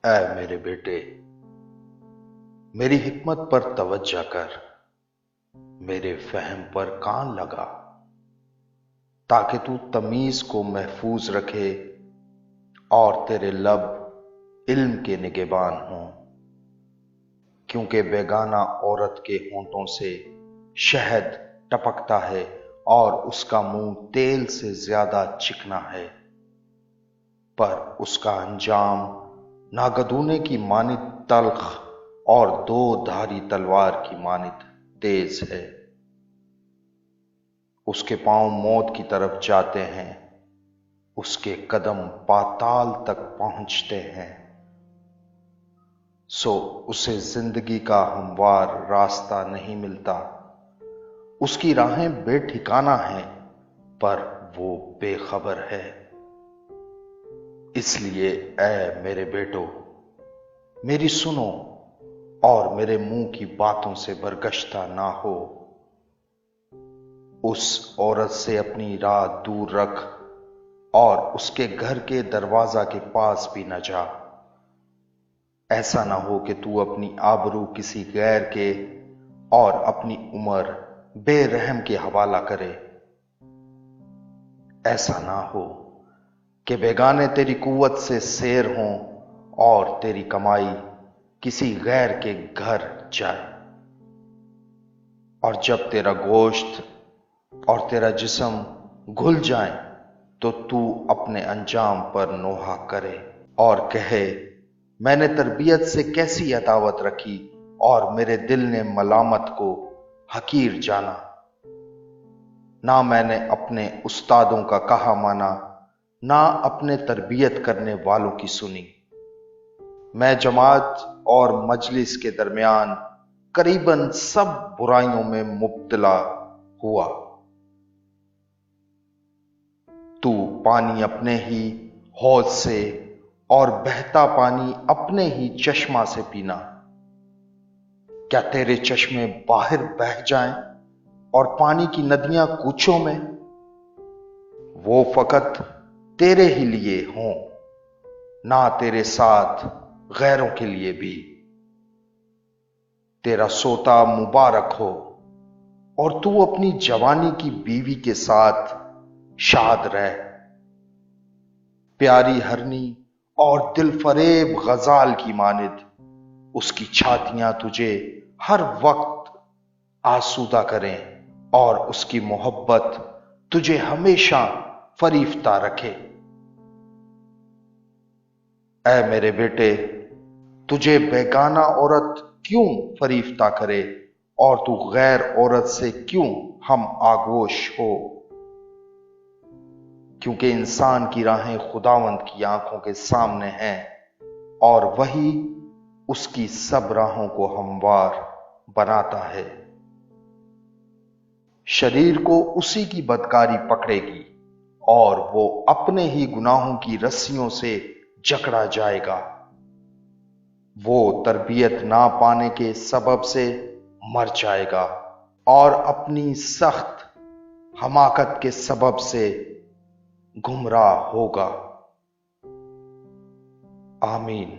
اے میرے بیٹے، میری حکمت پر توجہ کر، میرے فہم پر کان لگا، تاکہ تو تمیز کو محفوظ رکھے اور تیرے لب علم کے نگہبان ہوں، کیونکہ بیگانہ عورت کے ہونٹوں سے شہد ٹپکتا ہے اور اس کا منہ تیل سے زیادہ چکنا ہے، پر اس کا انجام ناگدونے کی مانند تلخ اور دو دھاری تلوار کی مانند تیز ہے۔ اس کے پاؤں موت کی طرف جاتے ہیں، اس کے قدم پاتال تک پہنچتے ہیں، سو اسے زندگی کا ہموار راستہ نہیں ملتا۔ اس کی راہیں بے ٹھکانہ ہیں، پر وہ بے خبر ہے۔ اس لیے اے میرے بیٹو، میری سنو اور میرے منہ کی باتوں سے برگشتہ نہ ہو۔ اس عورت سے اپنی راہ دور رکھ اور اس کے گھر کے دروازہ کے پاس بھی نہ جا۔ ایسا نہ ہو کہ تو اپنی آبرو کسی غیر کے اور اپنی عمر بے رحم کے حوالہ کرے۔ ایسا نہ ہو کہ بیگانے تیری قوت سے سیر ہوں اور تیری کمائی کسی غیر کے گھر جائے، اور جب تیرا گوشت اور تیرا جسم گھل جائیں تو اپنے انجام پر نوحہ کرے اور کہے، میں نے تربیت سے کیسی عداوت رکھی اور میرے دل نے ملامت کو حقیر جانا۔ نہ میں نے اپنے استادوں کا کہا مانا، نہ اپنے تربیت کرنے والوں کی سنی۔ میں جماعت اور مجلس کے درمیان قریباً سب برائیوں میں مبتلا ہوا۔ تو پانی اپنے ہی حوض سے اور بہتا پانی اپنے ہی چشمہ سے پینا۔ کیا تیرے چشمے باہر بہہ جائیں اور پانی کی ندیاں کوچوں میں؟ وہ فقط تیرے ہی لیے ہوں، نہ تیرے ساتھ غیروں کے لیے بھی۔ تیرا سوتا مبارک ہو اور تو اپنی جوانی کی بیوی کے ساتھ شاد رہ۔ پیاری ہرنی اور دل فریب غزال کی مانند اس کی چھاتیاں تجھے ہر وقت آسودہ کریں اور اس کی محبت تجھے ہمیشہ فریفتہ رکھے۔ اے میرے بیٹے، تجھے بیگانہ عورت کیوں فریفتہ کرے اور تو غیر عورت سے کیوں ہم آغوش ہو؟ کیونکہ انسان کی راہیں خداوند کی آنکھوں کے سامنے ہیں، اور وہی اس کی سب راہوں کو ہموار بناتا ہے۔ شریر کو اسی کی بدکاری پکڑے گی اور وہ اپنے ہی گناہوں کی رسیوں سے جکڑا جائے گا۔ وہ تربیت نہ پانے کے سبب سے مر جائے گا اور اپنی سخت حماقت کے سبب سے گمراہ ہوگا۔ آمین۔